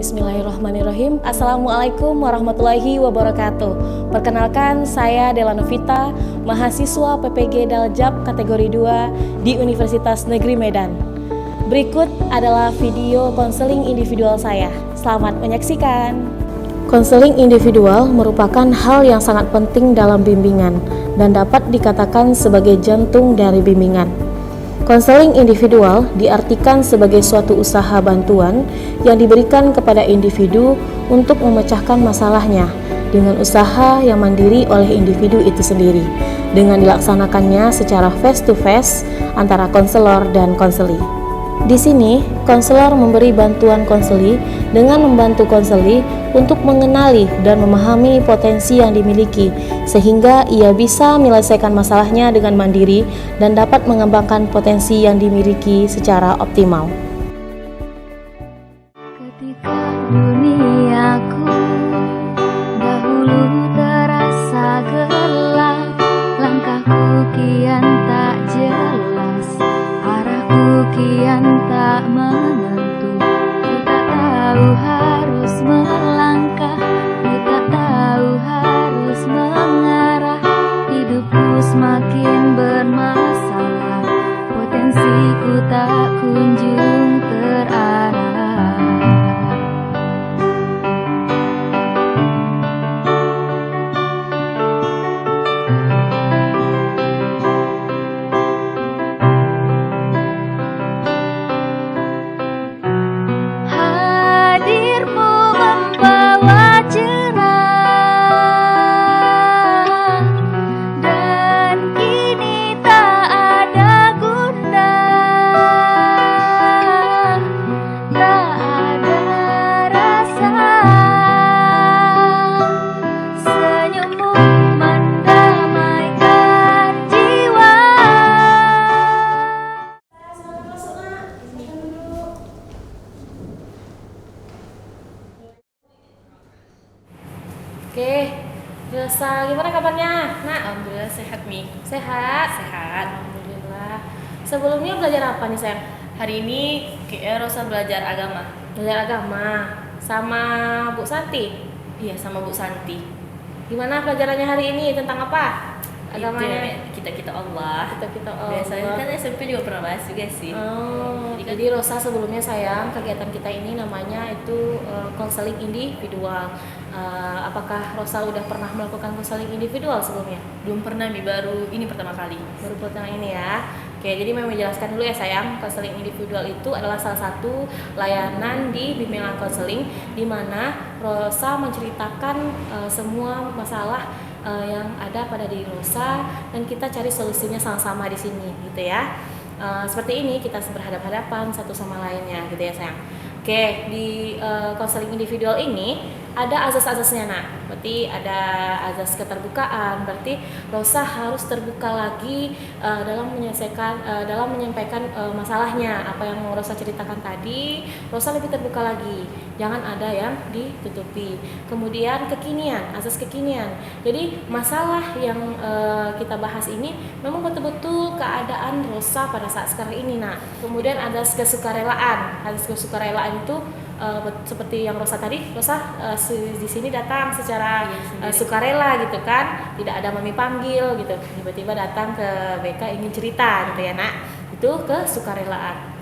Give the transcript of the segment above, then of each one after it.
Bismillahirrahmanirrahim. Assalamualaikum warahmatullahi wabarakatuh. Perkenalkan, saya Dela Novita, mahasiswa PPG Daljab kategori 2 di Universitas Negeri Medan. Berikut adalah video konseling individual saya. Selamat menyaksikan. Konseling individual merupakan hal yang sangat penting dalam bimbingan dan dapat dikatakan sebagai jantung dari bimbingan. Konseling individual diartikan sebagai suatu usaha bantuan yang diberikan kepada individu untuk memecahkan masalahnya dengan usaha yang mandiri oleh individu itu sendiri, dengan dilaksanakannya secara face to face antara konselor dan konseli. Di sini, konselor memberi bantuan konseli dengan membantu konseli untuk mengenali dan memahami potensi yang dimiliki, sehingga ia bisa menyelesaikan masalahnya dengan mandiri dan dapat mengembangkan potensi yang dimiliki secara optimal. Ketika duniaku dahulu terasa gelap, langkahku kian tak jelas, arahku kian tak menentu. Ku tak tahu harus melangkah, ku tak tahu harus mengarah. Hidupku semakin bermasalah, potensiku tak kunjung terarah. Oke, Rosa, gimana kabarnya? Nak, Alhamdulillah sehat Mi. sehat? Sehat. Alhamdulillah. Sebelumnya belajar apa nih, sayang? Hari ini Rosa belajar agama. Belajar agama sama Bu Santi. Iya, sama Bu Santi. Gimana pelajarannya hari ini? Tentang apa? Agamanya? Kita Allah. Kita Biasanya kan SMP juga pernah bahas juga sih. Jadi Rosa, sebelumnya sayang, kegiatan kita ini namanya itu konseling individual. Apakah Rosa udah pernah melakukan konseling individual sebelumnya? Belum pernah Mi, baru ini pertama kali. Baru pertama ini ya. Oke, jadi mau menjelaskan dulu ya sayang, konseling individual itu adalah salah satu layanan di bimbingan konseling di mana Rosa menceritakan semua masalah yang ada pada diri Rosa dan kita cari solusinya sama-sama di sini gitu ya. Seperti ini kita berhadapan-hadapan satu sama lainnya gitu ya sayang. Oke, di konseling individual ini ada azas-azasnya nak. Berarti ada azas keterbukaan. Berarti Rosa harus terbuka lagi dalam menyampaikan masalahnya. Apa yang Rosa ceritakan tadi, Rosa lebih terbuka lagi. Jangan ada yang ditutupi. Kemudian kekinian, azas kekinian. Jadi masalah yang kita bahas ini memang betul-betul keadaan Rosa pada saat sekarang ini nak. Kemudian azas kesukarelaan. Azas kesukarelaan itu seperti yang Rosa tadi, Rosa di sini datang secara sukarela gitu kan, tidak ada mami panggil gitu, tiba-tiba datang ke BK ingin cerita gitu ya nak, itu kesukarelaan.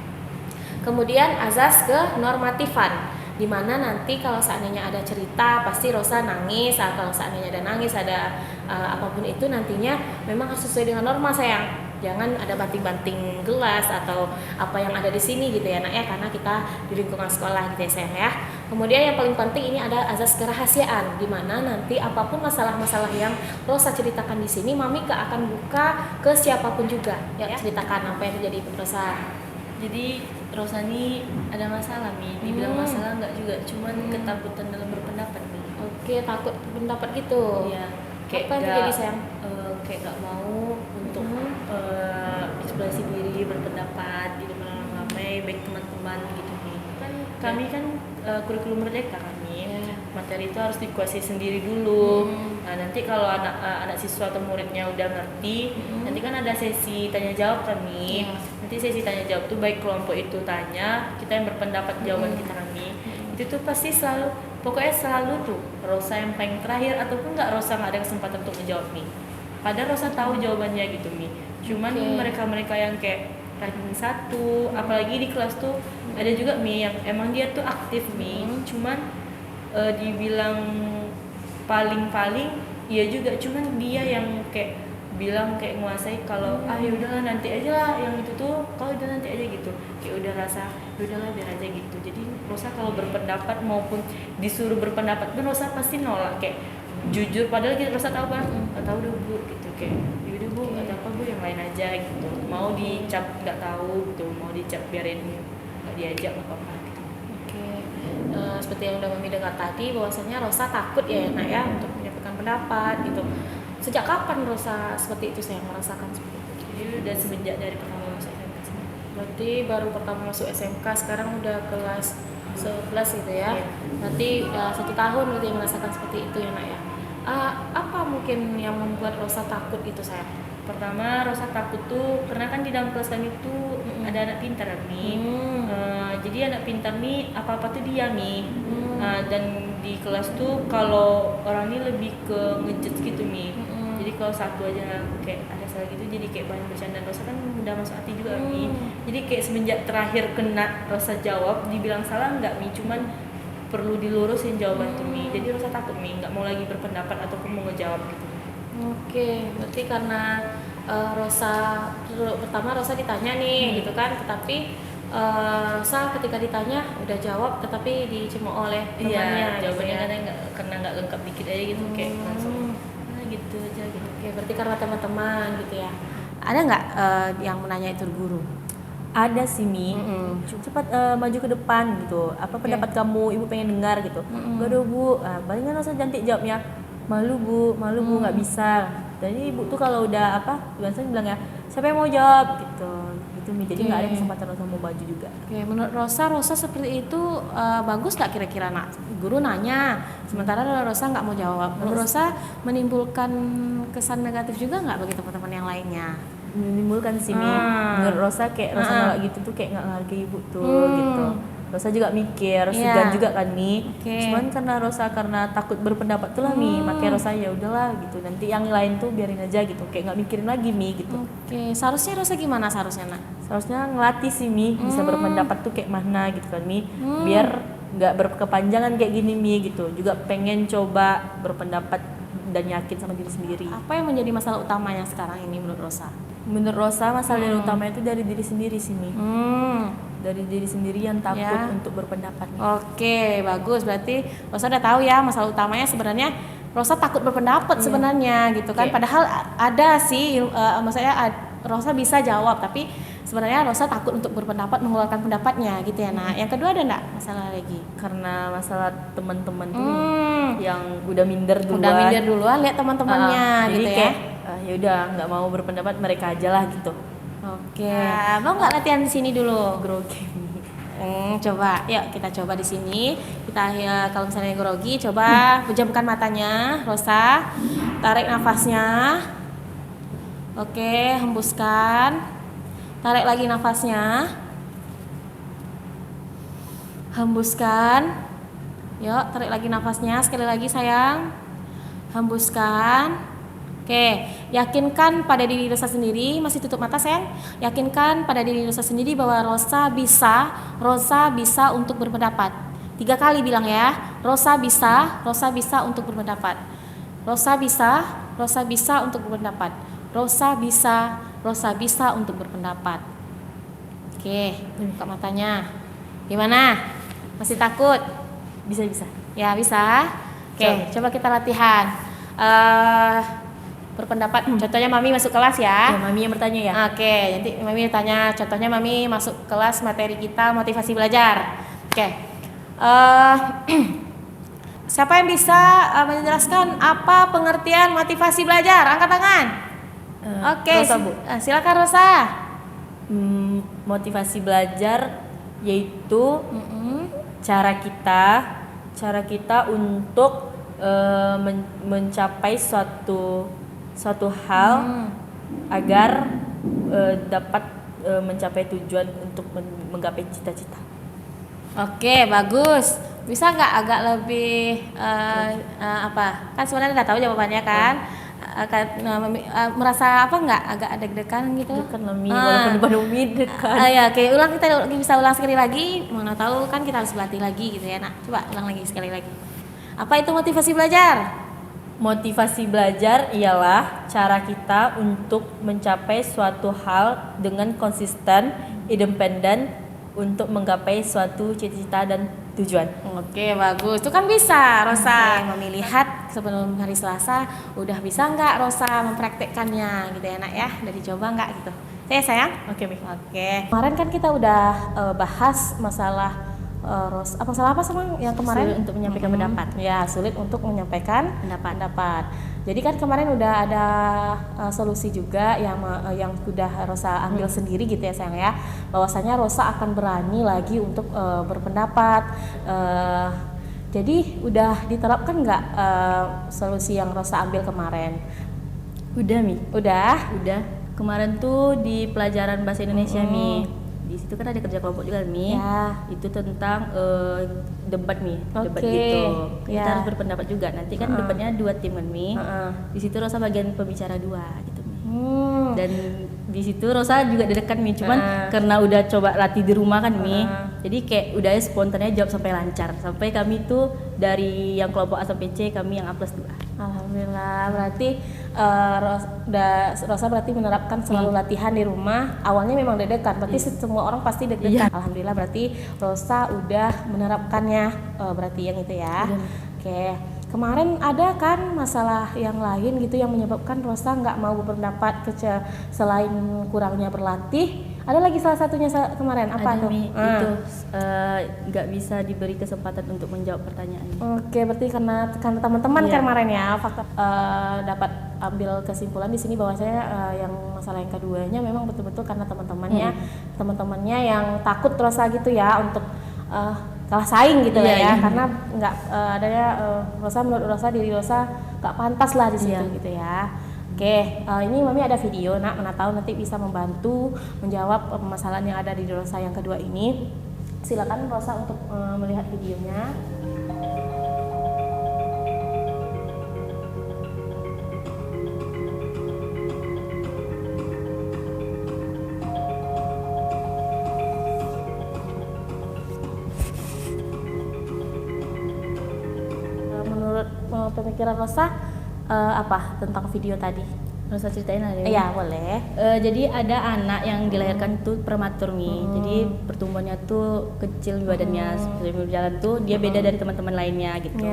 Kemudian azas kenormatifan, dimana nanti kalau seandainya ada cerita pasti Rosa nangis, kalau seandainya ada nangis ada apapun itu nantinya memang harus sesuai dengan norma sayang. Jangan ada banting-banting gelas atau apa yang ada di sini gitu ya nak ya, karena kita di lingkungan sekolah gitu ya sayang ya. Kemudian yang paling penting ini ada azas kerahasiaan, di mana nanti apapun masalah-masalah yang Rosa ceritakan di sini mami akan buka ke siapapun juga ya, ceritakan apa yang terjadi di Rosa. Jadi Rosa ini ada masalah Mi, dibilang masalah enggak juga, cuman ketakutan dalam berpendapat Mi. Oke, takut pendapat gitu. Iya. Apa yang terjadi sayang? Kayak nggak mau untuk ekspresi diri, berpendapat di depan orang ramai, baik teman-teman gitu nih. Kami kan kurikulum merdeka kami, materi itu harus dikuasai sendiri dulu. Nah nanti kalau anak siswa atau muridnya udah ngerti, nanti kan ada sesi tanya jawab kami. Nanti sesi tanya jawab tuh baik kelompok itu tanya, kita yang berpendapat jawaban kita kami. itu tuh pasti selalu, pokoknya selalu tuh Rosa yang paling terakhir, ataupun nggak Rosa nggak ada kesempatan untuk menjawab nih. Padahal Rosa tahu jawabannya gitu Mi. Cuman mereka-mereka yang kayak ranking 1, apalagi di kelas tuh ada juga Mi yang emang dia tuh aktif Mi. Cuman dibilang paling-paling iya juga, cuman dia yang kayak bilang kayak nguasai kalau ya udahlah nanti aja lah yang itu tuh, kalau udah nanti aja gitu, kayak udah rasa udahlah biar aja gitu. Jadi Rosa kalau berpendapat maupun disuruh berpendapat pun Rosa pasti nolak, kayak jujur, padahal kita Rosa tahu kan nggak tahu deh Bu gitu, kayak yaudah Bu nggak apa Bu yang lain aja gitu, mau dicap nggak tahu gitu, mau dicap biarin nggak diajak nggak apa-apa gitu. Seperti yang udah Mami dengar tadi, bahwasanya Rosa takut ya Nak ya untuk menyampaikan pendapat gitu. Sejak kapan Rosa seperti itu, saya merasakan seperti itu? Jadi udah semenjak dari pertama masuk SMK. Berarti baru pertama masuk SMK, sekarang udah kelas 11 gitu ya. Iya. Berarti 1 tahun berarti merasakan seperti itu ya Nak ya. Apa mungkin yang membuat Rosa takut itu saya? Pertama Rosa takut tuh karena kan di dalam kelas kami tuh ada anak pintar Mi. Jadi anak pintar Mi apa-apa tuh dia Mi. Dan di kelas tuh kalau orang ini lebih ke ngejudge gitu Mi. Jadi kalau satu aja kayak ada salah gitu, jadi kayak banyak bercanda. Rosa kan udah masuk hati juga Mi. Jadi kayak semenjak terakhir kena Rosa jawab, dibilang salah enggak Mi, cuman perlu dilurusin jawaban tuh Mi. Jadi Rosa takut Mi, nggak mau lagi berpendapat ataupun mau ngejawab gitu. Oke, berarti karena pertama Rosa ditanya nih gitu kan, tetapi Rosa ketika ditanya udah jawab tetapi dicemooh oleh temannya. Jawabannya gitu ya. kadang karena nggak lengkap dikit aja gitu, kayak langsung gitu aja gitu. Oke, berarti karena teman-teman gitu ya. Ada nggak yang menanya itu guru? Ada sih Mi, cepat maju ke depan gitu. Apa pendapat kamu? Ibu pengen dengar gitu. Gak ada Bu, palingan Rosa cantik jawabnya. Malu Bu, nggak bisa. Jadi ibu tuh kalau udah biasanya bilang ya, siapa yang mau jawab gitu Mi. Jadi nggak ada kesempatan Rosa mau maju juga. Oke, menurut Rosa seperti itu bagus nggak kira-kira Nak? Guru nanya, sementara Rosa nggak mau jawab. Menurut Rosa menimbulkan kesan negatif juga nggak bagi teman-teman yang lainnya? Menimbulkan sih Mi. Menurut Rosa kayak Rosa nolak gitu tuh kayak nggak ngehargai ibu tuh gitu. Rosa juga mikir, segan juga kan Mi. Cuman karena Rosa takut berpendapat tuh lah Mi, makanya Rosa ya udahlah gitu. Nanti yang lain tuh biarin aja gitu, kayak nggak mikirin lagi Mi gitu. Oke, seharusnya Rosa gimana seharusnya Nak? Seharusnya ngelatih sih Mi, bisa berpendapat tuh kayak mana gitu kan Mi, biar nggak berkepanjangan kayak gini Mi gitu. Juga pengen coba berpendapat dan yakin sama diri sendiri. Apa yang menjadi masalah utamanya sekarang ini menurut Rosa? Menurut Rosa masalah yang utama itu dari diri sendiri sih Mi. Dari diri sendiri yang takut untuk berpendapat Mi. Oke, bagus. Berarti Rosa udah tahu ya masalah utamanya sebenarnya Rosa takut berpendapat sebenarnya gitu kan. Padahal ada sih maksudnya Rosa bisa jawab, tapi sebenarnya Rosa takut untuk berpendapat, mengeluarkan pendapatnya gitu ya. Nah, yang kedua ada enggak masalah lagi? Karena masalah teman-teman tuh yang udah minder duluan. Udah minder duluan lihat teman-temannya gitu jadi ya. kayak ya udah nggak mau berpendapat, mereka aja lah gitu. Oke. Mau nggak latihan di sini dulu? Grogi. Coba, yuk kita coba di sini. Kita kalau misalnya grogi, coba pejamkan matanya, Rosa. Tarik nafasnya. Oke, hembuskan. Tarik lagi nafasnya. Hembuskan. Yuk, tarik lagi nafasnya. Sekali lagi sayang. Hembuskan. Oke, yakinkan pada diri Rosa sendiri, masih tutup mata sayang. Yakinkan pada diri Rosa sendiri bahwa Rosa bisa untuk berpendapat. 3 kali bilang ya, Rosa bisa untuk berpendapat. Rosa bisa untuk berpendapat. Rosa bisa untuk berpendapat. Oke, buka matanya. Gimana? Masih takut? Bisa. Ya, bisa. Oke, coba kita latihan. Berpendapat. Contohnya Mami masuk kelas ya. Ya, Mami yang bertanya ya. Oke, nanti Mami tanya. Contohnya Mami masuk kelas materi kita motivasi belajar. Oke. Siapa yang bisa menjelaskan apa pengertian motivasi belajar? Angkat tangan. Oke, Rosa, Bu. Silakan Rosa. Motivasi belajar yaitu cara kita untuk mencapai suatu hal agar dapat mencapai tujuan untuk menggapai cita-cita. Oke, bagus. Bisa nggak agak lebih apa? Kan sebenarnya udah tahu jawabannya kan? Merasa apa nggak? Agak ada deg-degan gitu? Kan Mi, walaupun depan Umi dekat. Ya, oke. Kita bisa ulang sekali lagi. Mana tahu kan kita harus berlatih lagi gitu ya. Nah, coba ulang lagi sekali lagi. Apa itu motivasi belajar? Motivasi belajar ialah cara kita untuk mencapai suatu hal dengan konsisten, independen untuk menggapai suatu cita-cita dan tujuan. Oke, bagus. Itu kan bisa, Rosa. Melihat sebelum hari Selasa, udah bisa nggak Rosa mempraktekkannya gitu ya, Nak ya? Udah dicoba nggak gitu? Saya sayang. Oke, Mi. Oke. Kemarin kan kita udah bahas masalah masalah apa sama yang kemarin? Sulit untuk menyampaikan pendapat. Ya, sulit untuk menyampaikan pendapat. Jadi kan kemarin udah ada solusi juga yang sudah Rosa ambil sendiri gitu ya sayang ya. Bahwasanya Rosa akan berani lagi untuk berpendapat. Jadi udah diterapkan nggak solusi yang Rosa ambil kemarin? Udah, Mi. Udah. Kemarin tuh di pelajaran bahasa Indonesia, Mi. Di situ kan ada kerja kelompok juga, Mi. Ya. Itu tentang debat, Mi. Debat Oke. gitu. Kita Ya. harus berpendapat juga. Nanti kan debatnya 2 tim kan, Mi. Di situ Rosa bagian pembicara 2 gitu, Mi. Dan di situ Rosa juga dedekan, Mi. Cuman karena udah coba latih di rumah kan, Mi. Jadi kayak udah spontannya jawab sampai lancar. Sampai kami tuh dari yang kelompok A sampai C, kami yang A+2. Alhamdulillah, berarti Rosa berarti menerapkan selalu latihan di rumah. Awalnya memang deg-degan, berarti semua orang pasti deg-degan. Alhamdulillah, berarti Rosa udah menerapkannya, berarti yang itu ya. Oke, kemarin ada kan masalah yang lain gitu yang menyebabkan Rosa nggak mau berpendapat selain kurangnya berlatih. Ada lagi salah satunya kemarin apa Ada, tuh? Mi. Itu nggak bisa diberi kesempatan untuk menjawab pertanyaan. Oke, berarti karena teman-teman kan kemarin ya faktor dapat ambil kesimpulan di sini bahwasanya yang masalah yang keduanya memang betul-betul karena teman-temannya yang takut Rosa gitu ya untuk kalah saing gitu lah ya. Karena nggak adanya Rosa, menurut Rosa diri Rosa nggak pantas lah di situ gitu ya. Oke, ini Mami ada video, Nak, mana tahu nanti bisa membantu menjawab permasalahan yang ada di Rosa yang kedua ini. Silakan Rosa untuk melihat videonya. Menurut pemikiran Rosa apa tentang video tadi? Rosa ceritain aja. Iya, boleh. Jadi ada anak yang dilahirkan tuh prematur, Mi. Jadi pertumbuhannya tuh kecil di badannya. Sebelum berjalan tuh dia beda dari teman-teman lainnya gitu.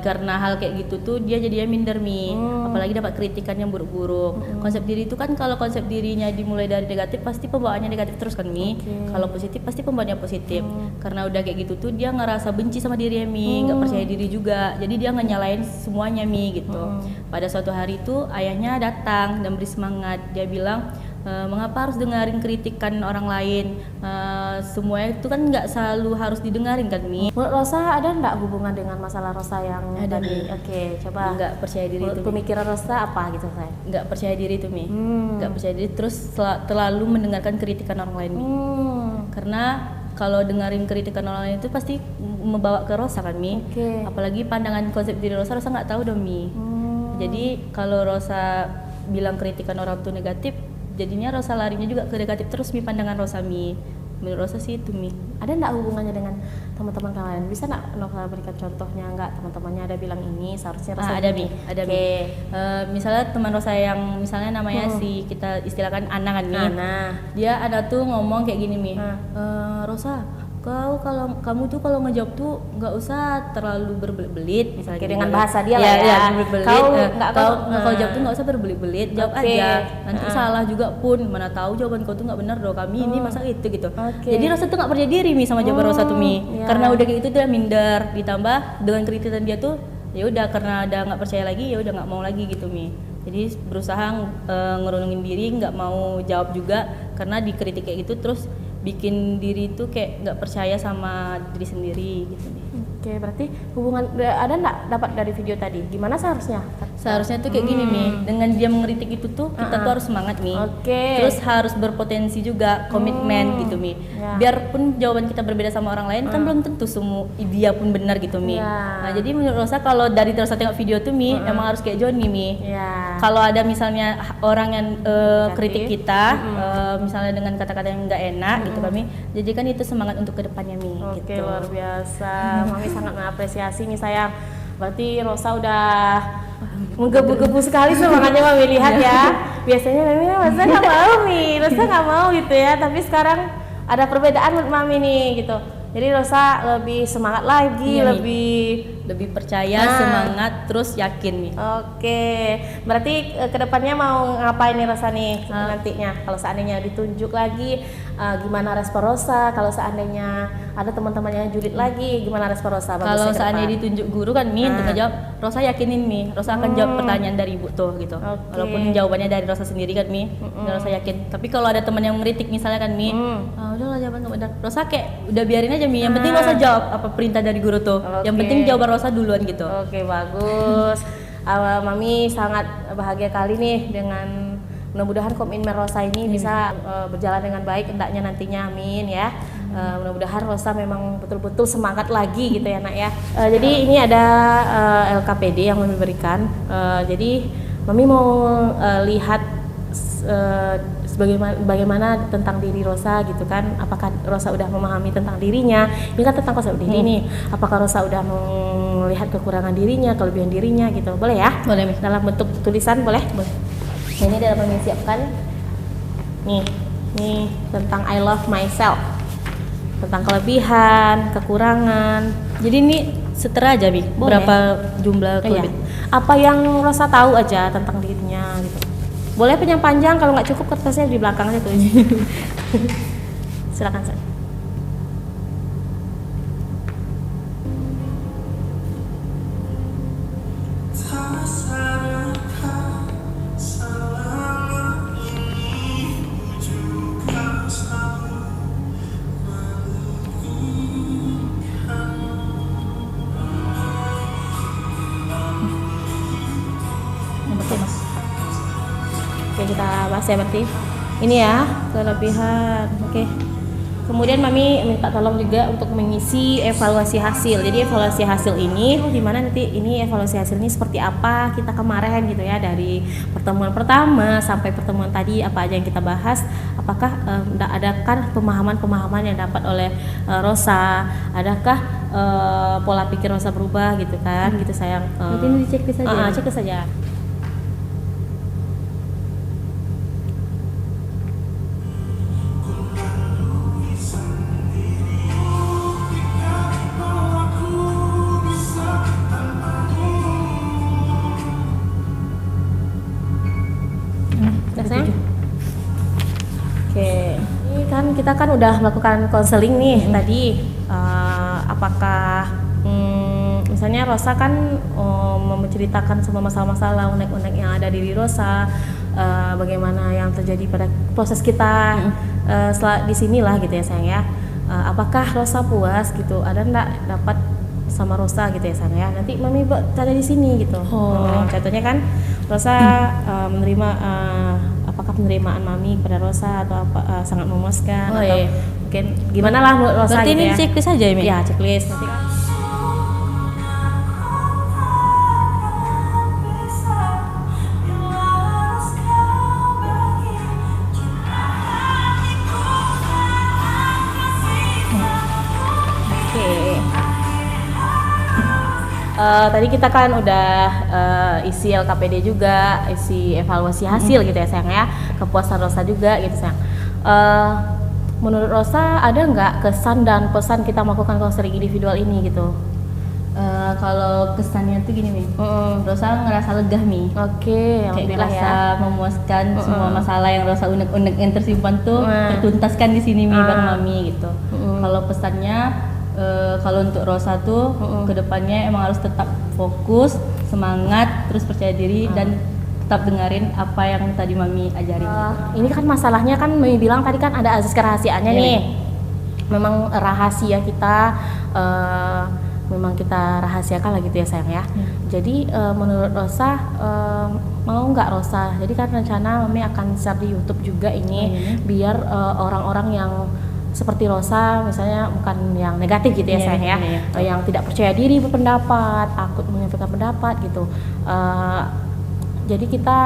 Karena hal kayak gitu tuh dia jadinya minder, Mi. Apalagi dapat kritikan yang buruk-buruk. Konsep diri itu kan kalau konsep dirinya dimulai dari negatif pasti pembawaannya negatif terus kan, Mi. Kalau positif pasti pembawaannya positif. Karena udah kayak gitu tuh dia ngerasa benci sama dirinya, Mi. Nggak percaya diri juga. Jadi dia nggak nyalain semuanya, Mi, gitu. Pada suatu hari tuh ayahnya datang dan beri semangat. Dia bilang, mengapa harus dengerin kritikan orang lain? Semuanya itu kan nggak selalu harus didengarin kan, Mi. Menurut Rosa ada nggak hubungan dengan masalah Rosa yang Ada, tadi? Mi. Oke, coba. Nggak percaya diri itu, Mi. Pemikiran Rosa apa gitu, saya? Nggak percaya diri itu, Mi. Nggak percaya diri terus terlalu mendengarkan kritikan orang lain, Mi. Karena kalau dengerin kritikan orang lain itu pasti membawa ke Rosa kan, Mi. Apalagi pandangan konsep diri Rosa nggak tahu dong, Mi. Jadi kalau Rosa bilang kritikan orang tuh negatif, jadinya Rosa larinya juga ke negatif terus, Mi, pandangan Rosa, Mi. Menurut Rosa sih itu, Mi. Ada nggak hubungannya dengan teman-teman kalian? Bisa nggak Nova berikan contohnya? Nggak, teman-temannya ada bilang ini, seharusnya Rosa ada, gini. Mi. Ada, Mi. Misalnya teman Rosa yang misalnya namanya si kita istilahkan Ana kan, Mi. Dia ada tuh ngomong kayak gini, Mi. Rosa, kalau kamu tuh kalau ngejawab tuh nggak usah terlalu berbelit-belit, misalnya dengan gitu. bahasa dia lah ya. Ya, berbelit. Kalau jawab tuh nggak usah berbelit-belit, jawab aja. Nanti salah juga pun, mana tahu jawaban kau tuh nggak benar dong, kami ini masa gitu. Jadi Rosa tuh nggak percaya diri, Mi, sama jawaban Rosa tuh, Mi. Karena udah kayak gitu dia minder, ditambah dengan kritikan dia tuh ya udah, karena udah nggak percaya lagi, ya udah nggak mau lagi gitu, Mi. Jadi berusaha ngerunungin diri, nggak mau jawab juga karena dikritik kayak gitu, terus bikin diri itu kayak nggak percaya sama diri sendiri gitu nih. Oke, berarti hubungan ada nggak dapat dari video tadi? Gimana seharusnya? Seharusnya tuh kayak gini Mi, dengan dia mengkritik itu tuh kita tuh harus semangat Mi. Oke. Terus harus berpotensi juga, komitmen gitu Mi. Ya. Biarpun jawaban kita berbeda sama orang lain kan belum tentu semua dia pun benar gitu Mi. Ya. Nah jadi menurut Rosa kalau dari Rosa tengok video tuh Mi, emang harus kayak Johnny Mi. Ya. Kalau ada misalnya orang yang Negatif. kritik kita, misalnya dengan kata-kata yang nggak enak gitu kami, jadikan itu semangat untuk kedepannya Mi. Oke, Gitu. luar biasa. Mami sangat mengapresiasi nih sayang. Berarti Rosa udah menggebu-gebu sekali semangatnya Mami lihat ya. Biasanya Mami Rosa nggak mau nih, Rosa nggak mau gitu ya. Tapi sekarang ada perbedaan menurut Mami nih gitu. Jadi Rosa lebih semangat lagi, Iya, Mi. lebih percaya, semangat, terus yakin Mi. Oke, berarti kedepannya mau ngapain nih Rosa nih nantinya? Kalau seandainya ditunjuk lagi, gimana respon Rosa? Kalau seandainya ada teman-temannya julid lagi, gimana respon Rosa? Kalau Bagusnya ke seandainya depan. ditunjuk guru kan Mi untuk ngejawab, Rosa yakinin Mi, Rosa akan jawab pertanyaan dari Ibu tuh gitu. Oke. Walaupun jawabannya dari Rosa sendiri kan Mi, dan Rosa yakin. Tapi kalau ada teman yang meritik misalnya kan Mi, udahlah jawaban kamu benar. Rosa kayak udah biarin aja Mi, yang penting Rosa jawab apa perintah dari guru tuh. Yang Oke. penting jawaban Rosa duluan gitu. Oke, bagus. Mami sangat bahagia kali nih dengan mudah-mudahan komitmen Rosa ini bisa berjalan dengan baik hendaknya nantinya, amin ya. Mudah-mudahan Rosa memang betul-betul semangat lagi gitu ya nak ya. Jadi ini ada LKPD yang Mami berikan. Jadi Mami mau lihat bagaimana tentang diri Rosa gitu kan, apakah Rosa udah memahami tentang dirinya, ini kan tentang konsep diri nih, apakah Rosa udah melihat kekurangan dirinya, kelebihan dirinya gitu, boleh ya? Boleh Mi. Dalam bentuk tulisan boleh? Boleh. Ini dalam Mami siapkan nih tentang I love myself, tentang kelebihan, kekurangan. Jadi ini setera aja Mi, Boleh. berapa jumlah Iya. kelebihan. Apa yang Rosa tahu aja tentang dirinya gitu. Boleh panjang, kalau nggak cukup kertasnya di belakang aja tulis. Silakan Sa. Oke Mas. Oke, kita bahas ya berarti. Ini ya kelebihan. Oke. Kemudian Mami minta tolong juga untuk mengisi evaluasi hasil. Jadi evaluasi hasil ini gimana nanti ini evaluasi hasilnya seperti apa kita kemarin gitu ya, dari pertemuan pertama sampai pertemuan tadi apa aja yang kita bahas. Apakah adakah pemahaman-pemahaman yang dapat oleh Rosa? Adakah pola pikir Rosa berubah gitu kan? Gitu sayang. Nanti ini dicek saja. Cek saja. Oke, ini kan kita kan udah melakukan konseling nih tadi. Apakah misalnya Rosa kan menceritakan semua masalah-masalah unek-unek yang ada di diri Rosa, bagaimana yang terjadi pada proses kita di sinilah gitu ya sayang ya. Apakah Rosa puas gitu? Ada enggak dapat sama Rosa gitu ya sayang ya? Nanti Mami tanya di sini gitu. Contohnya kan Rosa menerima apakah penerimaan Mami kepada Rosa atau apa sangat memuaskan atau iya. mungkin gimana lah menurut Rosa Berarti gitu ini ya. checklist aja ya Mi? Ya, checklist nanti kan. Oke. Tadi kita kan udah isi LKPD juga, isi evaluasi hasil gitu ya sayang ya, kepuasan Rosa juga gitu sayang. Menurut Rosa ada nggak kesan dan pesan kita melakukan konseling individual ini gitu? Kalau kesannya tuh gini Mi, Rosa ngerasa lega Mi. Oke, Kayak alhamdulillah ngerasa ya. memuaskan semua masalah yang Rosa unek-unek yang tersimpan tuh tertuntaskan di sini Mi bareng Mami gitu. Kalau pesannya kalau untuk Rosa tuh kedepannya emang harus tetap fokus, semangat, terus percaya diri dan tetap dengerin apa yang tadi Mami ajarin. Ini kan masalahnya kan Mami bilang tadi kan ada azas kerahasiaannya Iya. nih. Memang rahasia kita memang kita rahasiakan lah gitu ya sayang ya. Jadi menurut Rosa mau nggak Rosa? Jadi kan rencana Mami akan share di YouTube juga ini biar orang-orang yang seperti Rosa misalnya bukan yang negatif gitu ya sayang ya, yang tidak percaya diri berpendapat, takut menyampaikan pendapat gitu. Jadi kita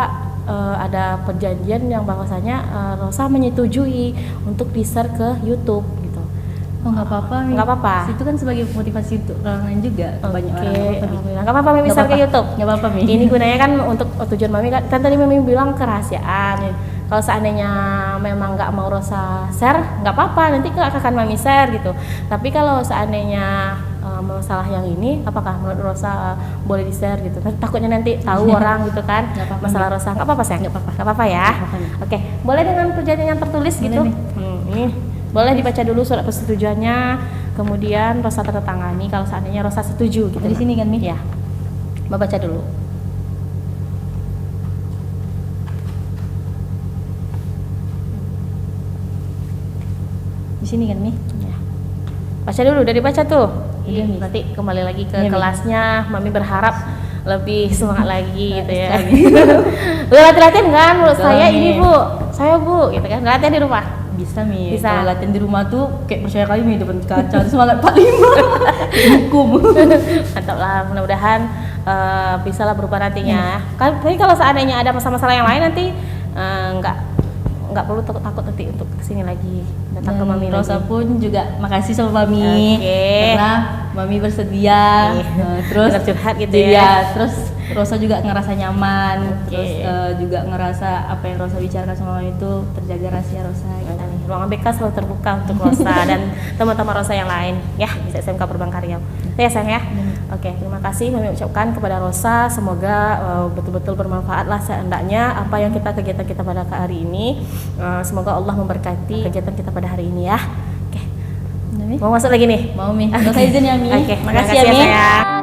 ada perjanjian yang bahwasanya Rosa menyetujui untuk di-share ke YouTube gitu. Oh nggak apa-apa, Mi. Nggak apa-apa. Itu kan sebagai motivasi untuk orang lain juga. Banyak orang. Nggak apa-apa Mami share ke YouTube. Nggak apa-apa, Mi. Ini gunanya kan untuk tujuan Mami kan tadi Mami bilang kerahasiaan. Kalau seandainya memang nggak mau Rosa share, nggak apa-apa, nanti akan Mami share gitu. Tapi kalau seandainya masalah yang ini, apakah menurut Rosa boleh di-share gitu? Takutnya nanti tahu orang gitu kan, masalah Rosa. Nggak apa-apa sayang? Nggak apa-apa ya? Oke, boleh dengan perjanjian yang tertulis gitu? Ini boleh dibaca dulu surat persetujuannya, kemudian Rosa tanda tangani kalau seandainya Rosa setuju gitu. Di sini kan, Mi? Ya, mau baca dulu. Di sini kan, Mi? Ya. Baca dulu, udah dibaca tuh. Iya, Mi. Nanti kembali lagi ke Iya, Mi. kelasnya, Mami berharap lebih semangat lagi gitu ya. Udah latihan kan? Menurut Udah, saya Mi. ini Bu, saya Bu, gitu kan. Latihan di rumah. Bisa, Mi. Bisa. Kalau latihan di rumah tuh kayak percaya kali, Mi, depan kaca semangat 45. Hukum. Mantap lah, mudah-mudahan bisa lah berubah nantinya. Tapi kalau seandainya ada masalah-masalah yang lain nanti nggak perlu takut nanti untuk kesini lagi, datang ke Mami Rosa lagi. pun juga makasih sama Mami. Oke. Karena Mami bersedia. Terus curhat gitu iya, ya. terus Rosa juga ngerasa nyaman. Oke. Terus juga ngerasa apa yang Rosa bicarakan sama Mami itu terjaga rahasia Rosa. Gitu. Ruangan BK selalu terbuka untuk Rosa dan teman-teman Rosa yang lain ya di SMK Purbalingga. Ya sayang ya. Oke, terima kasih Mami ucapkan kepada Rosa, semoga betul-betul bermanfaat lah seandainya apa yang kegiatan kita pada hari ini. Semoga Allah memberkati kegiatan kita pada hari ini ya. Oke. Mau masuk lagi nih? Mau, Mi. Rosa izin ya, Mi. Oke, makasih ya, Mi. sayang.